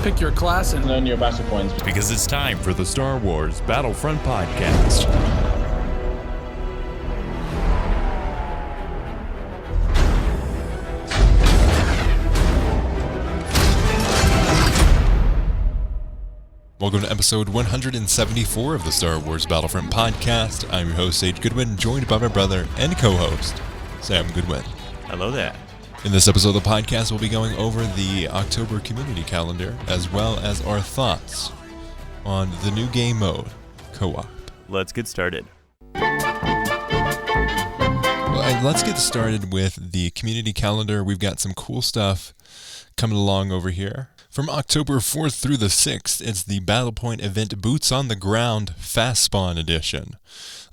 pick your class and earn your battle points. Because it's time for the Star Wars Battlefront Podcast. Welcome to episode 174 of the Star Wars Battlefront Podcast. I'm your host, Sage Goodwin, joined by my brother and co-host, Sam Goodwin. Hello there. In this episode of the podcast, we'll be going over the October community calendar, as well as our thoughts on the new game mode, Co-op. Let's get started. Well, let's get started with the community calendar. We've got some cool stuff coming along over here. From October 4th through the 6th, it's the Battle Point event Boots on the Ground Fast Spawn Edition.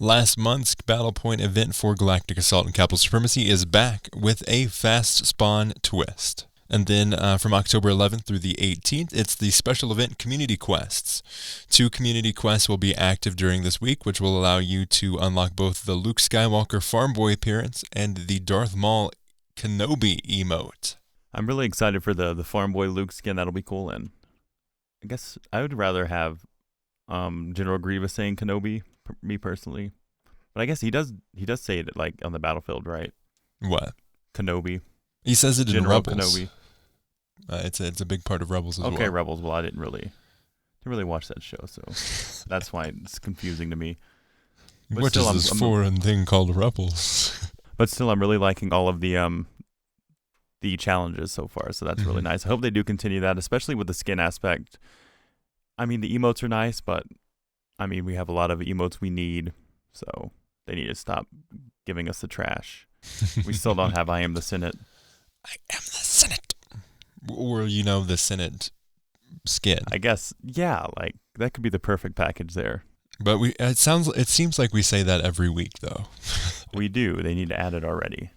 Last month's Battle Point event for Galactic Assault and Capital Supremacy is back with a Fast Spawn twist. And then from October 11th through the 18th, it's the special event Community Quests. 2 community quests will be active during this week, which will allow you to unlock both the Luke Skywalker Farm Boy appearance and the Darth Maul Kenobi emote. I'm really excited for the Farm Boy Luke skin. That'll be cool. And I guess I would rather have General Grievous saying Kenobi, me personally. But I guess he does say it like on the battlefield, right? What? Kenobi. He says it General in Rebels. Kenobi. It's a big part of Rebels as well. Okay, Rebels. Well, I didn't really watch that show, so that's why it's confusing to me. But what still, is this foreign thing called Rebels? But still, I'm really liking all of the challenges so far, so that's really nice. I hope they do continue that, especially with the skin aspect. I mean, the emotes are nice, but I mean, we have a lot of emotes we need, so they need to stop giving us the trash. We still don't have I am the Senate. I am the Senate. Or, the Senate skin. I guess, yeah, like, that could be the perfect package there. But it seems like we say that every week, though. We do. They need to add it already.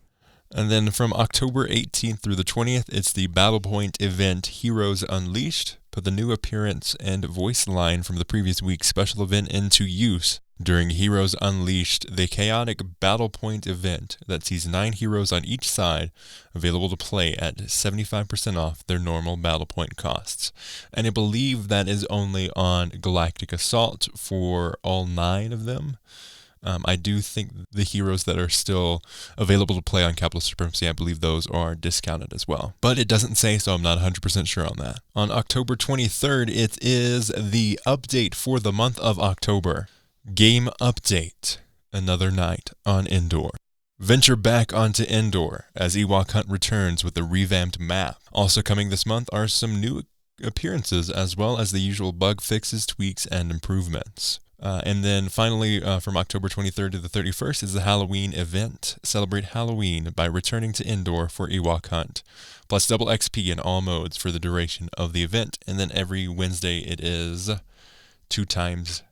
And then from October 18th through the 20th, it's the Battle Point event Heroes Unleashed. Put the new appearance and voice line from the previous week's special event into use during Heroes Unleashed, the chaotic Battle Point event that sees 9 heroes on each side, available to play at 75% off their normal Battle Point costs. And I believe that is only on Galactic Assault for all 9 of them. I do think the heroes that are still available to play on Capital Supremacy, I believe those are discounted as well. But it doesn't say, so I'm not 100% sure on that. On October 23rd, it is the update for the month of October. Game Update. Another night on Endor. Venture back onto Endor as Ewok Hunt returns with a revamped map. Also coming this month are some new appearances as well as the usual bug fixes, tweaks, and improvements. And then finally, from October 23rd to the 31st is the Halloween event. Celebrate Halloween by returning to Endor for Ewok Hunt, plus double XP in all modes for the duration of the event. And then every Wednesday it is 2 times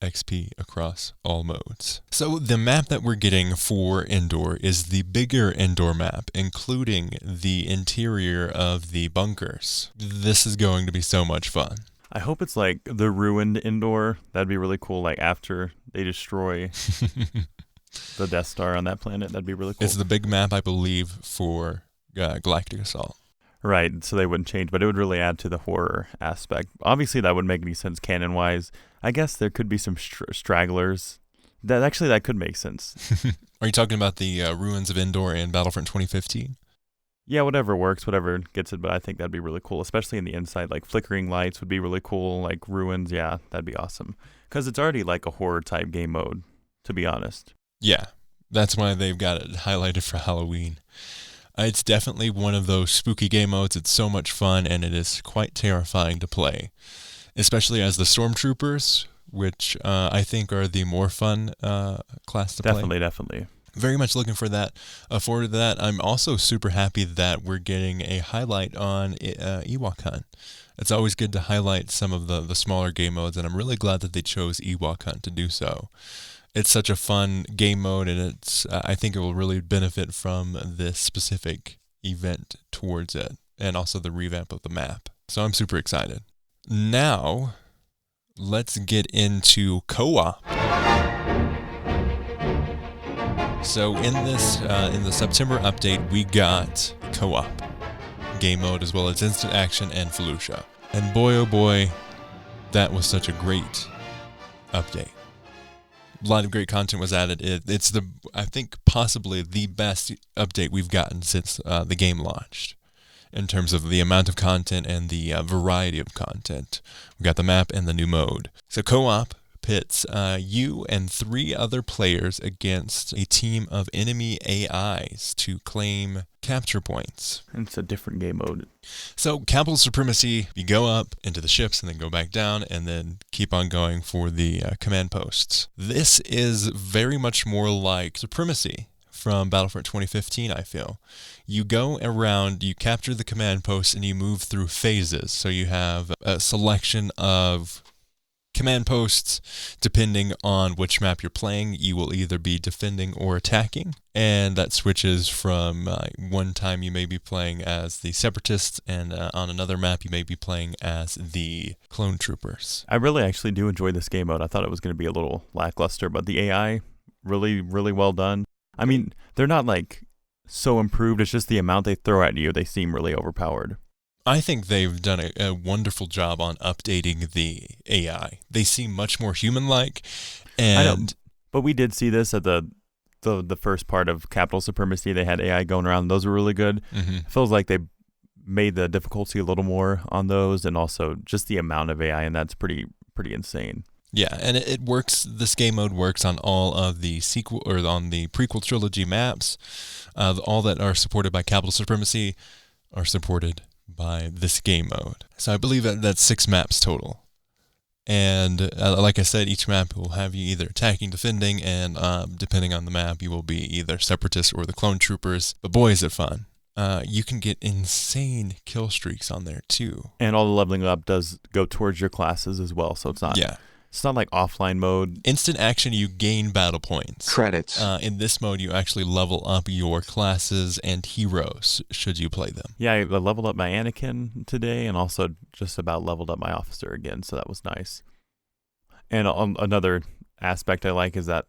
XP across all modes. So the map that we're getting for Endor is the bigger Endor map, including the interior of the bunkers. This is going to be so much fun. I hope it's like the ruined Endor. That'd be really cool. Like after they destroy the Death Star on that planet, that'd be really cool. It's the big map, I believe, for Galactic Assault. Right, so they wouldn't change, but it would really add to the horror aspect. Obviously, that wouldn't make any sense canon-wise. I guess there could be some stragglers. That could make sense. Are you talking about the ruins of Endor in Battlefront 2015? Yeah, whatever works, whatever gets it, but I think that'd be really cool, especially in the inside. Like flickering lights would be really cool, like ruins, yeah, that'd be awesome. Because it's already like a horror-type game mode, to be honest. Yeah, that's why they've got it highlighted for Halloween. It's definitely one of those spooky game modes. It's so much fun, and it is quite terrifying to play, especially as the Stormtroopers, which I think are the more fun class to play. Definitely. Very much looking for that. Forward to that. I'm also super happy that we're getting a highlight on Ewok Hunt. It's always good to highlight some of the smaller game modes, and I'm really glad that they chose Ewok Hunt to do so. It's such a fun game mode, and I think it will really benefit from this specific event towards it, and also the revamp of the map. So I'm super excited. Now, let's get into co-op. So in the September update, we got co-op game mode as well as instant action and Felucia. And boy, oh boy, that was such a great update. A lot of great content was added. It's I think possibly the best update we've gotten since the game launched in terms of the amount of content and the variety of content. We got the map and the new mode. So co-op pits you and 3 other players against a team of enemy AIs to claim capture points. And it's a different game mode. So capital supremacy, you go up into the ships and then go back down and then keep on going for the command posts. This is very much more like supremacy from Battlefront 2015, I feel. You go around, you capture the command posts, and you move through phases. So you have a selection of command posts. Depending on which map you're playing, you will either be defending or attacking. And that switches from one time you may be playing as the Separatists, and on another map you may be playing as the Clone Troopers. I really actually do enjoy this game mode. I thought it was going to be a little lackluster, but the AI, really, really well done. I mean, they're not like so improved. It's just the amount they throw at you. They seem really overpowered. I think they've done a wonderful job on updating the AI. They seem much more human-like. And I know, but we did see this at the first part of Capital Supremacy. They had AI going around. Those were really good. Mm-hmm. It feels like they made the difficulty a little more on those, and also just the amount of AI, and that's pretty insane. Yeah, and it works. This game mode works on all of the sequel or on the prequel trilogy maps. All that are supported by Capital Supremacy are supported by this game mode. So I believe that's 6 maps total. And like I said, each map will have you either attacking, defending, and depending on the map, you will be either Separatists or the Clone Troopers. But boy, is it fun. You can get insane kill streaks on there too. And all the leveling up does go towards your classes as well, so it's not like offline mode. Instant action, you gain battle points. Credits. In this mode, you actually level up your classes and heroes should you play them. Yeah, I leveled up my Anakin today, and also just about leveled up my officer again, so that was nice. And another aspect I like is that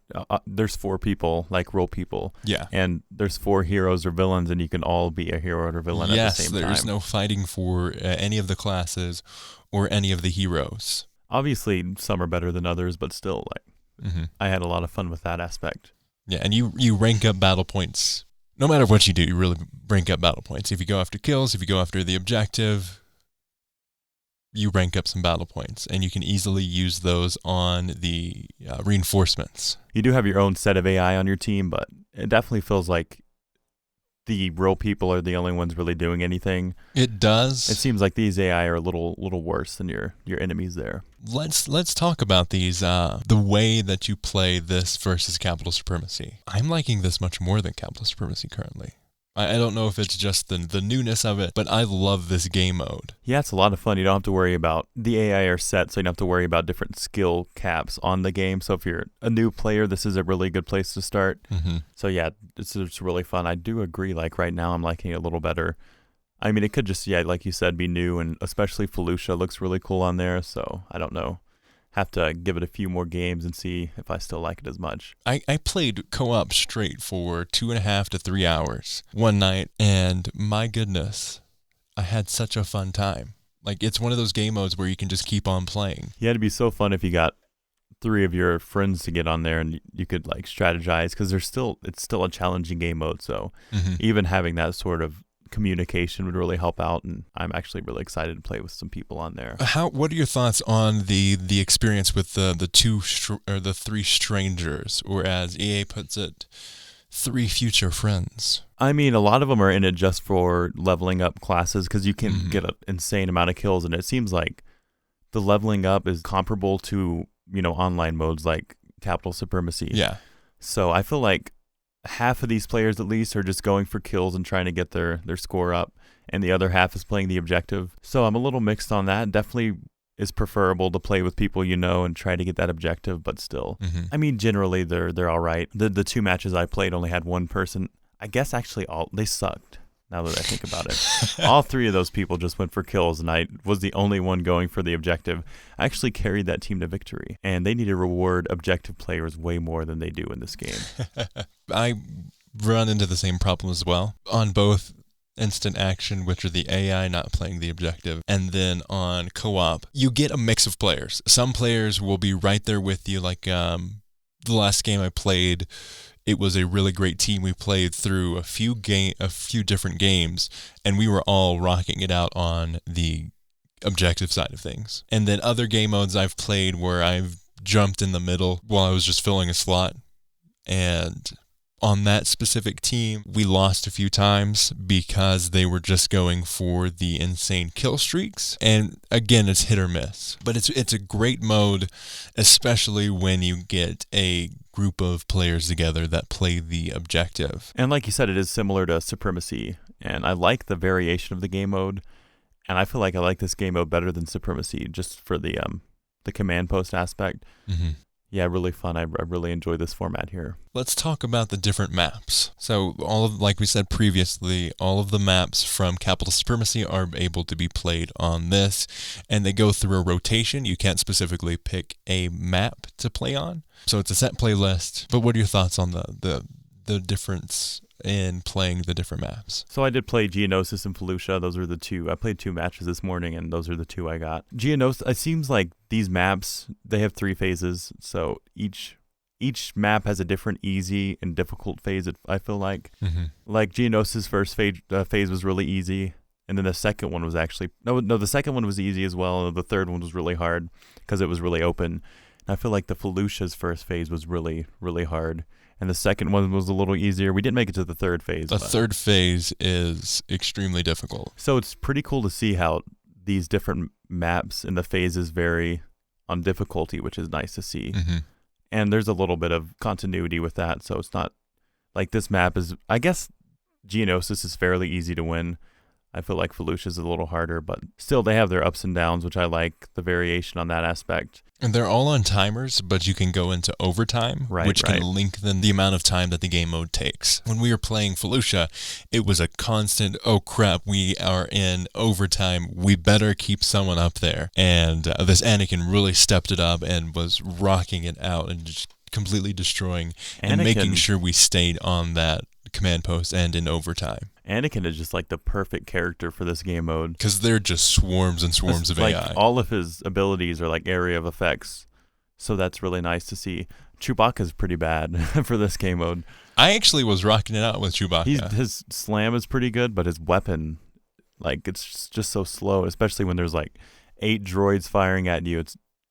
there's 4 people, like role people. Yeah. And there's 4 heroes or villains, and you can all be a hero or villain at the same time. Yes, there's no fighting for any of the classes or any of the heroes. Obviously, some are better than others, but still, I had a lot of fun with that aspect. Yeah, and you rank up battle points. No matter what you do, you really rank up battle points. If you go after kills, if you go after the objective, you rank up some battle points, and you can easily use those on the reinforcements. You do have your own set of AI on your team, but it definitely feels like the real people are the only ones really doing anything. It does. It seems like these AI are a little worse than your enemies there. Let's talk about these, the way that you play this versus Capital Supremacy. I'm liking this much more than Capital Supremacy currently. I don't know if it's just the newness of it, but I love this game mode. Yeah, it's a lot of fun. You don't have to worry about the AI are set, so you don't have to worry about different skill caps on the game. So if you're a new player, this is a really good place to start. Mm-hmm. So yeah, it's really fun. I do agree. Like right now, I'm liking it a little better. I mean, it could just, like you said, be new, and especially Felucia looks really cool on there. So I don't know. Have to give it a few more games and see if I still like it as much. I played co-op straight for 2.5 to 3 hours one night, and my goodness, I had such a fun time. Like, it's one of those game modes where you can just keep on playing. Yeah, it'd be so fun if you got 3 of your friends to get on there and you could like strategize, because it's still a challenging game mode. So even having that sort of communication would really help out, and I'm actually really excited to play with some people on there. What are your thoughts on the experience with the 3 strangers, or as EA puts it, 3 future friends? I mean, a lot of them are in it just for leveling up classes, because you can get an insane amount of kills, and it seems like the leveling up is comparable to online modes like Capital Supremacy. Yeah. So I feel like half of these players at least are just going for kills and trying to get their score up, and the other half is playing the objective. So I'm a little mixed on that. Definitely is preferable to play with people and try to get that objective, but still. I mean, generally they're all right. The 2 matches I played only had one person. I guess actually they sucked. Now that I think about it, all 3 of those people just went for kills, and I was the only one going for the objective. I actually carried that team to victory, and they need to reward objective players way more than they do in this game. I run into the same problem as well on both instant action, which are the AI not playing the objective. And then on co-op, you get a mix of players. Some players will be right there with you, like the last game I played. It was a really great team. We played through a few different games, and we were all rocking it out on the objective side of things. And then other game modes I've played where I've jumped in the middle while I was just filling a slot, and on that specific team, we lost a few times because they were just going for the insane kill streaks. And again, it's hit or miss. But it's a great mode, especially when you get a group of players together that play the objective. And like you said, it is similar to Supremacy. And I like the variation of the game mode. And I feel like I like this game mode better than Supremacy, just for the command post aspect. Mm-hmm. Yeah, really fun. I really enjoy this format here. Let's talk about the different maps. So like we said previously, all of the maps from Capital Supremacy are able to be played on this, and they go through a rotation. You can't specifically pick a map to play on. So it's a set playlist. But what are your thoughts on the difference in playing the different maps? So I did play Geonosis and Felucia. Those are the two. I played 2 matches this morning, and those are the 2 I got. Geonosis, it seems like these maps, they have 3 phases. So each map has a different easy and difficult phase, I feel like. Mm-hmm. Like Geonosis' first phase was really easy. And then the second one was actually... No, the second one was easy as well. And the third one was really hard because it was really open. And I feel like the Felucia's first phase was really, really hard. And the second one was a little easier. We didn't make it to the third phase. The third phase is extremely difficult. So it's pretty cool to see how these different maps and the phases vary on difficulty, which is nice to see. Mm-hmm. And there's a little bit of continuity with that. So it's not like this map is... I guess Geonosis is fairly easy to win. I feel like Felucia is a little harder, but still they have their ups and downs, which I like the variation on that aspect. And they're all on timers, but you can go into overtime, which can lengthen the amount of time that the game mode takes. When we were playing Felucia, it was a constant, oh crap, we are in overtime. We better keep someone up there. And this Anakin really stepped it up and was rocking it out and just completely destroying and making sure we stayed on that command post and in overtime. Anakin is just like the perfect character for this game mode. Because they're just swarms and swarms of AI. All of his abilities are like area of effects. So that's really nice to see. Chewbacca's pretty bad for this game mode. I actually was rocking it out with Chewbacca. His slam is pretty good, but his weapon, like, it's just so slow, especially when there's like 8 droids firing at you.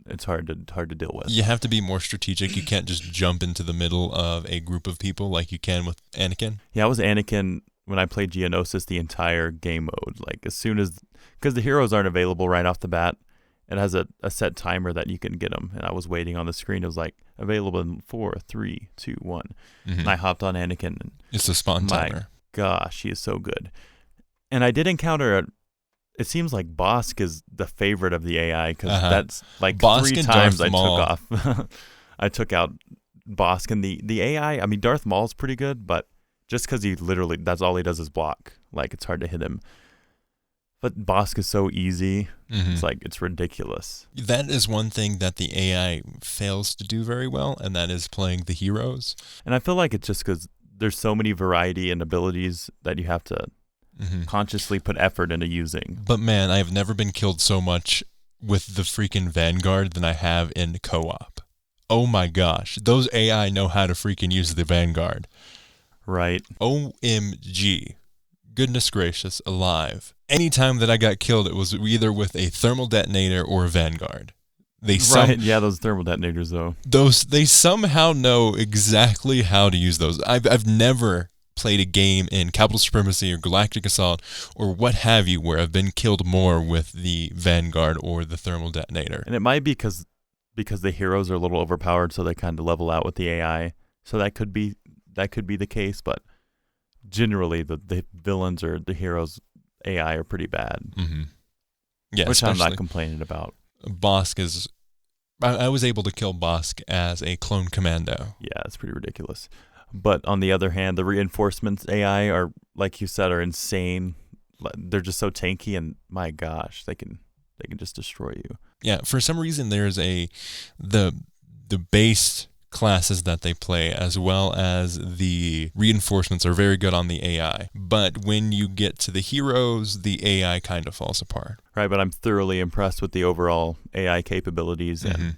It's hard to deal with. You have to be more strategic. You can't just jump into the middle of a group of people like you can with Anakin. Yeah, I was Anakin when I played Geonosis the entire game mode. Like, as soon as... Because the heroes aren't available right off the bat. It has a set timer that you can get them. And I was waiting on the screen. It was like, available in 4, 3, 2, 1. Mm-hmm. And I hopped on Anakin. And it's a spawn timer. My gosh, he is so good. And I did encounter it seems like Bosk is the favorite of the AI, because that's like Bosk 3 times I took off. I took out Bosk, and the AI, I mean, Darth Maul's pretty good, but just because he literally, that's all he does is block. Like, it's hard to hit him. But Bosk is so easy. Mm-hmm. It's like, it's ridiculous. That is one thing that the AI fails to do very well, and that is playing the heroes. And I feel like it's just because there's so many variety and abilities that you have to consciously put effort into using. But man, I have never been killed so much with the freaking Vanguard than I have in co-op. Oh my gosh. Those AI know how to freaking use the Vanguard. Right. OMG. Goodness gracious, alive. Anytime that I got killed, it was either with a thermal detonator or a Vanguard. Yeah, those thermal detonators though. They somehow know exactly how to use those. I've never played a game in Capital Supremacy or Galactic Assault or what have you where I've been killed more with the Vanguard or the thermal detonator. And it might be because the heroes are a little overpowered, so they kind of level out with the AI. So that could be the case, but generally the villains or the heroes AI are pretty bad. Mm-hmm. Yeah, which I'm not complaining about. Bosk is... I was able to kill Bosk as a clone commando. Yeah, it's pretty ridiculous. But on the other hand, the reinforcements AI are, like you said, are insane. They're just so tanky, and my gosh, they can just destroy you. Yeah, for some reason there's the base classes that they play, as well as the reinforcements are very good on the AI. But when you get to the heroes, the AI kind of falls apart. Right, but I'm thoroughly impressed with the overall AI capabilities. And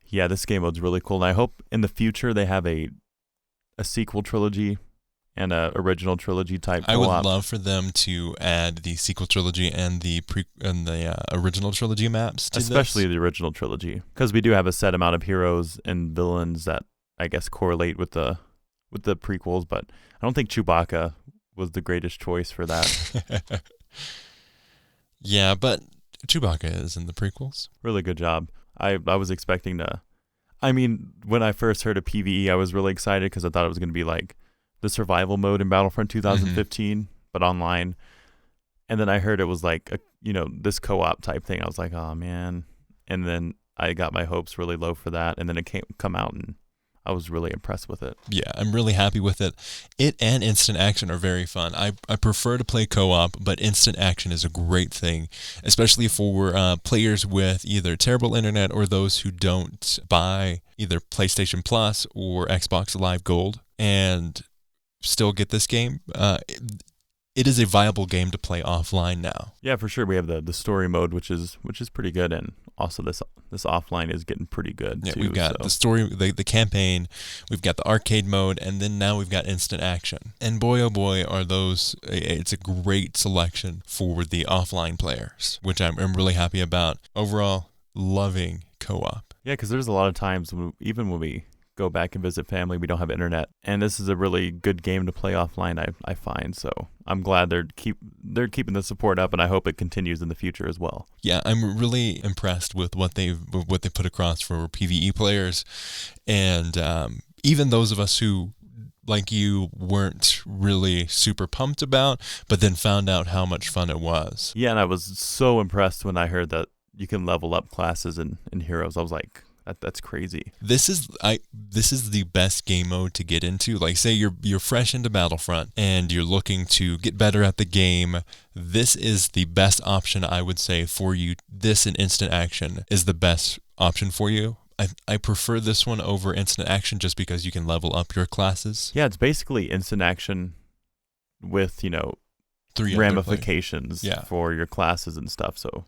yeah, this game mode's really cool. And I hope in the future they have a sequel trilogy and a original trilogy type co-op. I would love for them to add the sequel trilogy and the original trilogy maps to especially the original trilogy, because we do have a set amount of heroes and villains that I guess correlate with the prequels, but I don't think Chewbacca was the greatest choice for that. Yeah, but Chewbacca is in the prequels. Really good job. I was expecting to. I mean, when I first heard of PvE, I was really excited because I thought it was going to be like the survival mode in Battlefront 2015, but online. And then I heard it was like this co-op type thing. I was like, oh man. And then I got my hopes really low for that, and then it come out, and I was really impressed with it. Yeah, I'm really happy with it. It and instant action are very fun. I prefer to play co-op, but instant action is a great thing, especially for players with either terrible internet or those who don't buy either PlayStation Plus or Xbox Live Gold and still get this game. It is a viable game to play offline now. Yeah, for sure. We have the story mode, which is pretty good, and also this offline is getting pretty good too. We've got the story, the campaign, we've got the arcade mode, and then now we've got instant action. And boy, oh boy, are those! It's a great selection for the offline players, which I'm really happy about. Overall, loving co-op. Yeah, because there's a lot of times even when we go back and visit family, we don't have internet, and this is a really good game to play offline. I find, so I'm glad they're keeping the support up, and I hope it continues in the future as well. Yeah, I'm really impressed with what they put across for PvE players, and even those of us who, like you, weren't really super pumped about, but then found out how much fun it was. Yeah, and I was so impressed when I heard that you can level up classes and heroes. I was like, that's crazy. This is the best game mode to get into. Like, say you're fresh into Battlefront and you're looking to get better at the game. This is the best option, I would say, for you. This and instant action is the best option for you. I prefer this one over instant action just because you can level up your classes. Yeah, it's basically instant action with 3 ramifications for your classes and stuff. So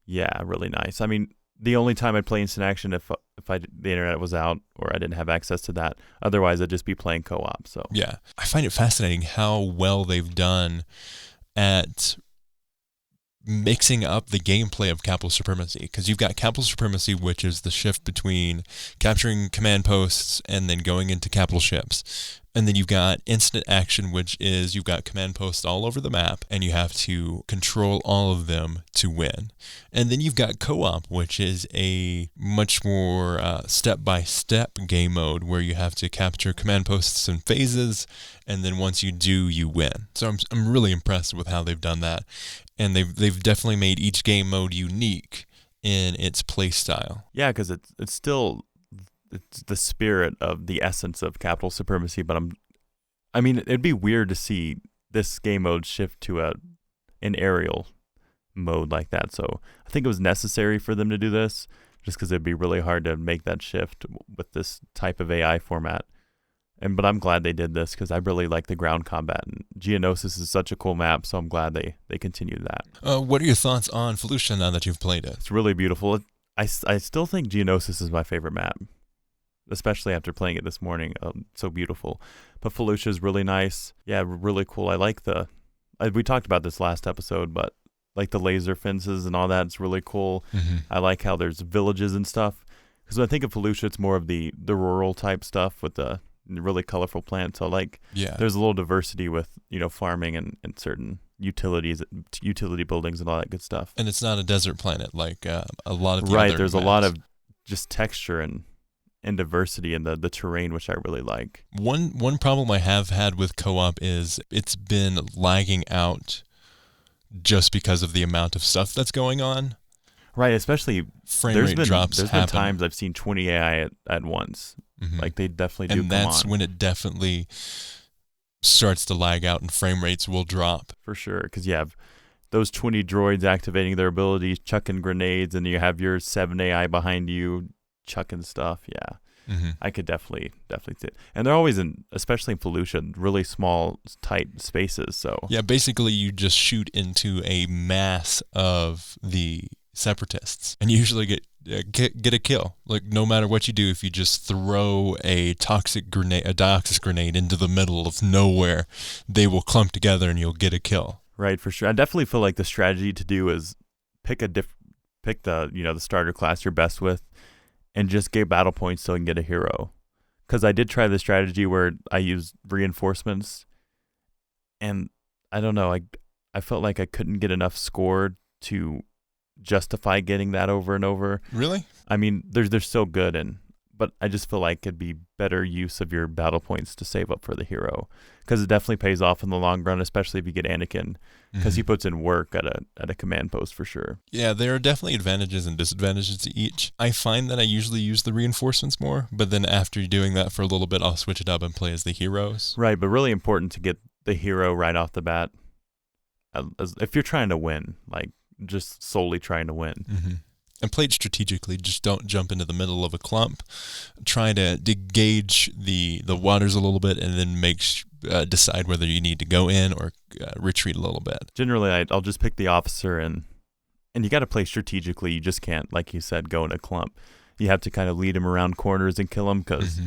yeah, really nice. I mean, the only time I'd play instant action if the internet was out or I didn't have access to that. Otherwise, I'd just be playing co-op. So yeah, I find it fascinating how well they've done at mixing up the gameplay of Capital Supremacy, because you've got Capital Supremacy, which is the shift between capturing command posts and then going into capital ships. And then you've got instant action, which is you've got command posts all over the map, and you have to control all of them to win. And then you've got co-op, which is a much more step-by-step game mode where you have to capture command posts in phases, and then once you do, you win. So I'm really impressed with how they've done that. And they've definitely made each game mode unique in its play style. Yeah, because it's still... it's the spirit of the essence of Capital Supremacy, but it'd be weird to see this game mode shift to an aerial mode like that. So I think it was necessary for them to do this, just because it'd be really hard to make that shift with this type of AI format. But I'm glad they did this because I really like the ground combat, and Geonosis is such a cool map, so I'm glad they continued that. What are your thoughts on Felucia now that you've played it? It's really beautiful. I still think Geonosis is my favorite map, especially after playing it this morning. So beautiful. But Felucia is really nice. Yeah, really cool. I like we talked about this last episode, but like the laser fences and all that, it's really cool. Mm-hmm. I like how there's villages and stuff. Because when I think of Felucia, it's more of the rural type stuff with the really colorful plants. So there's a little diversity with, farming and certain utility buildings and all that good stuff. And it's not a desert planet like a lot of the right. other There's maps. A lot of just texture and diversity in the terrain, which I really like. One problem I have had with co-op is it's been lagging out just because of the amount of stuff that's going on. Right, especially frame rate drops. There's been times I've seen 20 AI at once. Mm-hmm. Like they definitely do. And that's when it definitely starts to lag out and frame rates will drop. For sure, because you have those 20 droids activating their abilities, chucking grenades, and you have your 7 AI behind you chucking stuff. Yeah. I could definitely see it. And they're always especially in Felucia, really small, tight spaces. So yeah, basically you just shoot into a mass of the separatists, and you usually get a kill. Like no matter what you do, if you just throw a toxic grenade, a dioxis grenade into the middle of nowhere, they will clump together and you'll get a kill. Right, for sure. I definitely feel like the strategy to do is pick the the starter class you're best with, and just get battle points so you can get a hero. Because I did try the strategy where I used reinforcements, and I don't know, I felt like I couldn't get enough score to justify getting that over and over. Really? I mean, they're so good, but I just feel like it'd be better use of your battle points to save up for the hero, because it definitely pays off in the long run, especially if you get Anakin, because he puts in work at a command post for sure. Yeah, there are definitely advantages and disadvantages to each. I find that I usually use the reinforcements more, but then after doing that for a little bit, I'll switch it up and play as the heroes. Right, but really important to get the hero right off the bat, if you're trying to win, like just solely trying to win. And play it strategically. Just don't jump into the middle of a clump. Try to gauge the waters a little bit, and then decide whether you need to go in or retreat a little bit. Generally, I'll just pick the officer, and you got to play strategically. You just can't, like you said, go in a clump. You have to kind of lead him around corners and kill him, because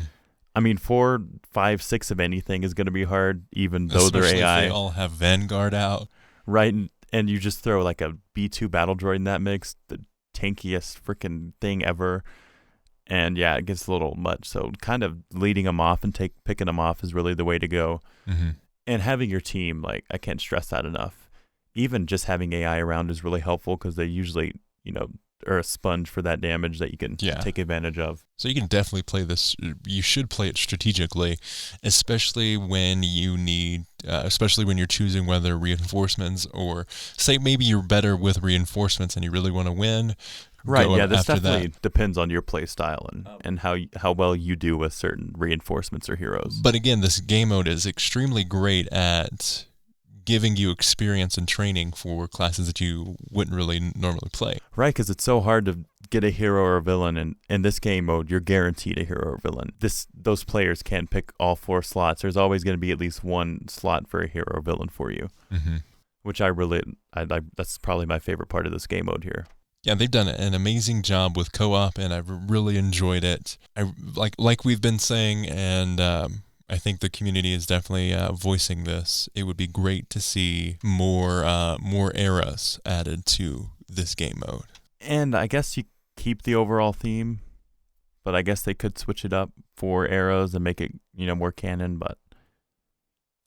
I mean, 4, 5, 6 of anything is going to be hard, even though they're AI. If they all have Vanguard out. Right, and you just throw like a B2 battle droid in that mix, the tankiest freaking thing ever, and yeah, it gets a little much. So kind of leading them off and picking them off is really the way to go. And having your team, like, I can't stress that enough. Even just having AI around is really helpful, because they usually are a sponge for that damage that you can take advantage of. So you can definitely play this. You should play it strategically, especially when you need, especially when you're choosing whether reinforcements, or say maybe you're better with reinforcements and you really want to win. Right. Yeah. This definitely depends on your play style and how well you do with certain reinforcements or heroes. But again, this game mode is extremely great at giving you experience and training for classes that you wouldn't really normally play. Right, because it's so hard to get a hero or a villain, and in this game mode, you're guaranteed a hero or villain. Those players can't pick all 4 slots. There's always going to be at least one slot for a hero or villain for you, which I that's probably my favorite part of this game mode here. Yeah, they've done an amazing job with co-op, and I've really enjoyed it. I like we've been saying, and I think the community is definitely voicing this. It would be great to see more eras added to this game mode. And I guess you keep the overall theme, but I guess they could switch it up for eras and make it more canon. But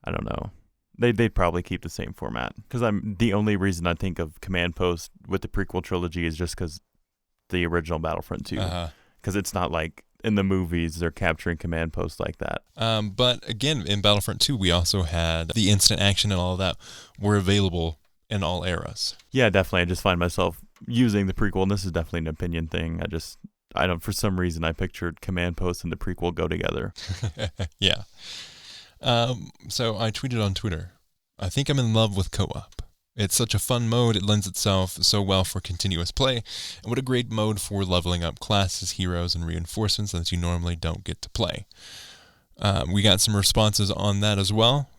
I don't know. They'd probably keep the same format, because the only reason I think of Command Post with the prequel trilogy is just because the original Battlefront 2, because it's not like in the movies they're capturing command posts like that. But again, in Battlefront 2, we also had the instant action and all of that were available in all eras. Yeah, definitely. I just find myself using the prequel, and this is definitely an opinion thing. I don't, for some reason, I pictured command posts and the prequel go together. Yeah. So I tweeted on Twitter, I think I'm in love with co-op. It's such a fun mode, it lends itself so well for continuous play, and what a great mode for leveling up classes, heroes, and reinforcements that you normally don't get to play. We got some responses on that as well.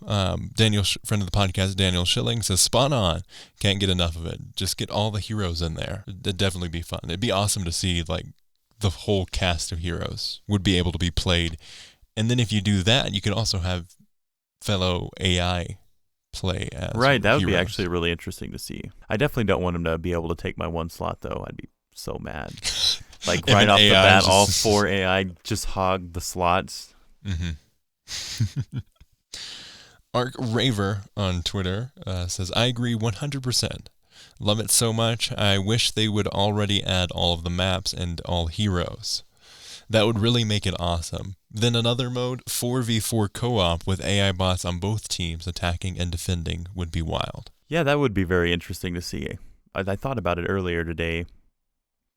Daniel, friend of the podcast, Daniel Schilling, says, spot on. Can't get enough of it. Just get all the heroes in there. It'd definitely be fun. It'd be awesome to see, like, the whole cast of heroes would be able to be played. And then if you do that, you can also have fellow AI play as right, that would heroes. be actually really interesting to see. I definitely don't want him to be able to take my one slot, though. I'd be so mad. Like, right off the bat, all 4 AI just hog the slots. Ark Raver on Twitter says, I agree 100%. Love it so much. I wish they would already add all of the maps and all heroes. That would really make it awesome. Then another mode, 4v4 co-op with AI bots on both teams attacking and defending would be wild. Yeah, that would be very interesting to see. I thought about it earlier today,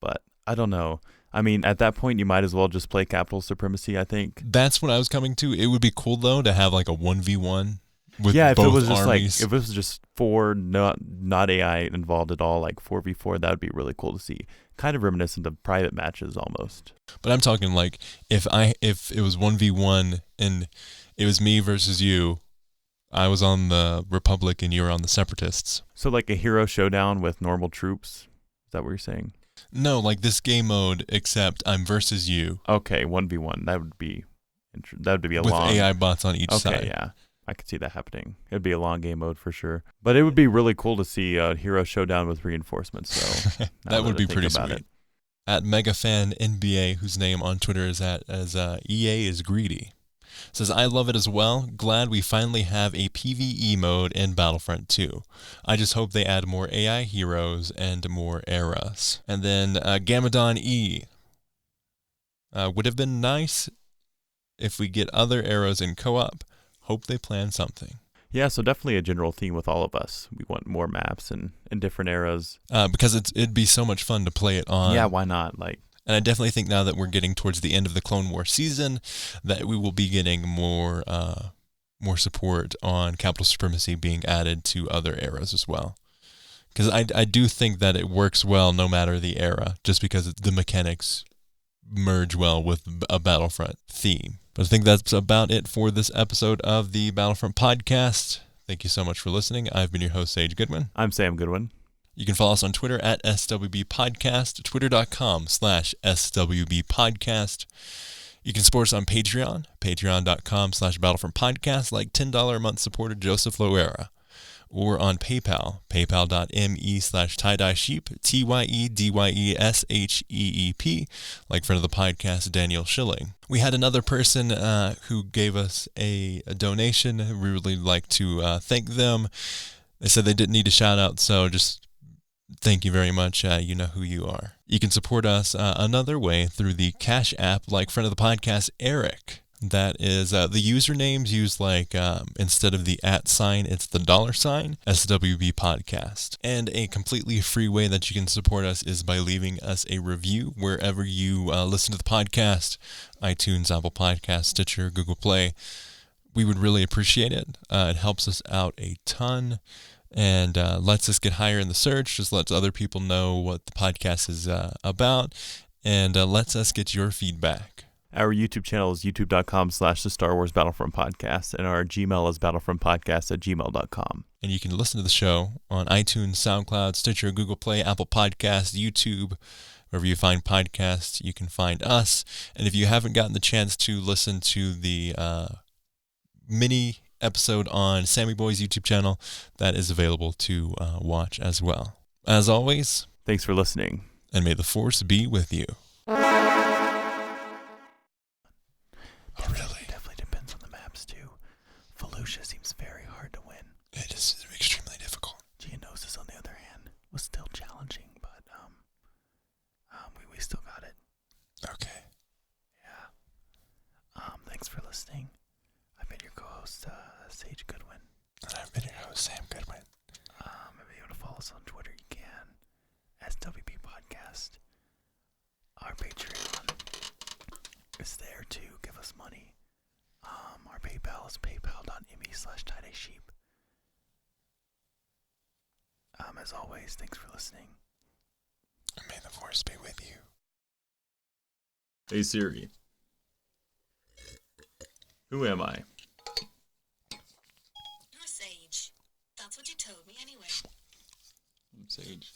but I don't know. I mean, at that point, you might as well just play Capital Supremacy, I think. That's what I was coming to. It would be cool, though, to have like a 1v1 with yeah, if both it was just armies. like if it was just four not AI involved at all, like 4v4, that would be really cool to see. Kind of reminiscent of private matches almost. But I'm talking like if it was 1v1 and it was me versus you, I was on the Republic and you were on the Separatists. So like a hero showdown with normal troops. Is that what you're saying? No, like this game mode, except I'm versus you. Okay, 1v1. That would be a with long AI bots on each side. Okay, yeah. I could see that happening. It'd be a long game mode for sure. But it would be really cool to see a hero showdown with reinforcements. So that would be pretty sweet. At MegaFanNBA, whose name on Twitter is as EA is greedy, says, I love it as well. Glad we finally have a PvE mode in Battlefront 2. I just hope they add more AI heroes and more eras. And then Gamadon E. Would have been nice if we get other eras in co-op. Hope they plan something. Yeah, so definitely a general theme with all of us. We want more maps and different eras. Because it'd be so much fun to play it on. Yeah, why not? And I definitely think now that we're getting towards the end of the Clone War season, that we will be getting more support on Capital Supremacy being added to other eras as well. Because I do think that it works well no matter the era, just because the mechanics merge well with a Battlefront theme. But I think that's about it for this episode of the Battlefront podcast. Thank you so much for listening. I've been your host, Sage Goodwin. I'm Sam Goodwin. You can follow us on Twitter at SWB Podcast, twitter.com/SWB Podcast. You can support us on Patreon, patreon.com/Battlefront Podcast, like $10 a month supporter Joseph Loera. Or on PayPal, paypal.me/tie-dye-sheep, TYEDYESHEEP, like friend of the podcast, Daniel Schilling. We had another person who gave us a donation. We really like to thank them. They said they didn't need a shout out, so just thank you very much. You know who you are. You can support us another way through the Cash App, like friend of the podcast, Eric. That is the usernames used like instead of the @sign, it's the $sign, SWB Podcast. And a completely free way that you can support us is by leaving us a review wherever you listen to the podcast, iTunes, Apple Podcasts, Stitcher, Google Play. We would really appreciate it. It helps us out a ton and lets us get higher in the search, just lets other people know what the podcast is about, and lets us get your feedback. Our YouTube channel is youtube.com/the Star Wars Battlefront Podcast, and our Gmail is battlefrontpodcast@gmail.com. And you can listen to the show on iTunes, SoundCloud, Stitcher, Google Play, Apple Podcasts, YouTube. Wherever you find podcasts, you can find us. And if you haven't gotten the chance to listen to the mini episode on Sammy Boy's YouTube channel, that is available to watch as well. As always, thanks for listening. And may the Force be with you. Oh, really? Definitely depends on the maps, too. Felucia seems very hard to win. It is extremely difficult. Geonosis, on the other hand, was still challenging, but we still got it. Okay. Yeah. Thanks for listening. I've been your co-host, Sage Goodwin. And I've been your host, Sam Goodwin. If you want to follow us on Twitter, you can. SWB Podcast. Our Patreon is there to give us money. Our PayPal is paypal.me/tie-dye-sheep. As always, thanks for listening. And may the Force be with you. Hey Siri. Who am I? You're Sage. That's what you told me anyway. I'm Sage.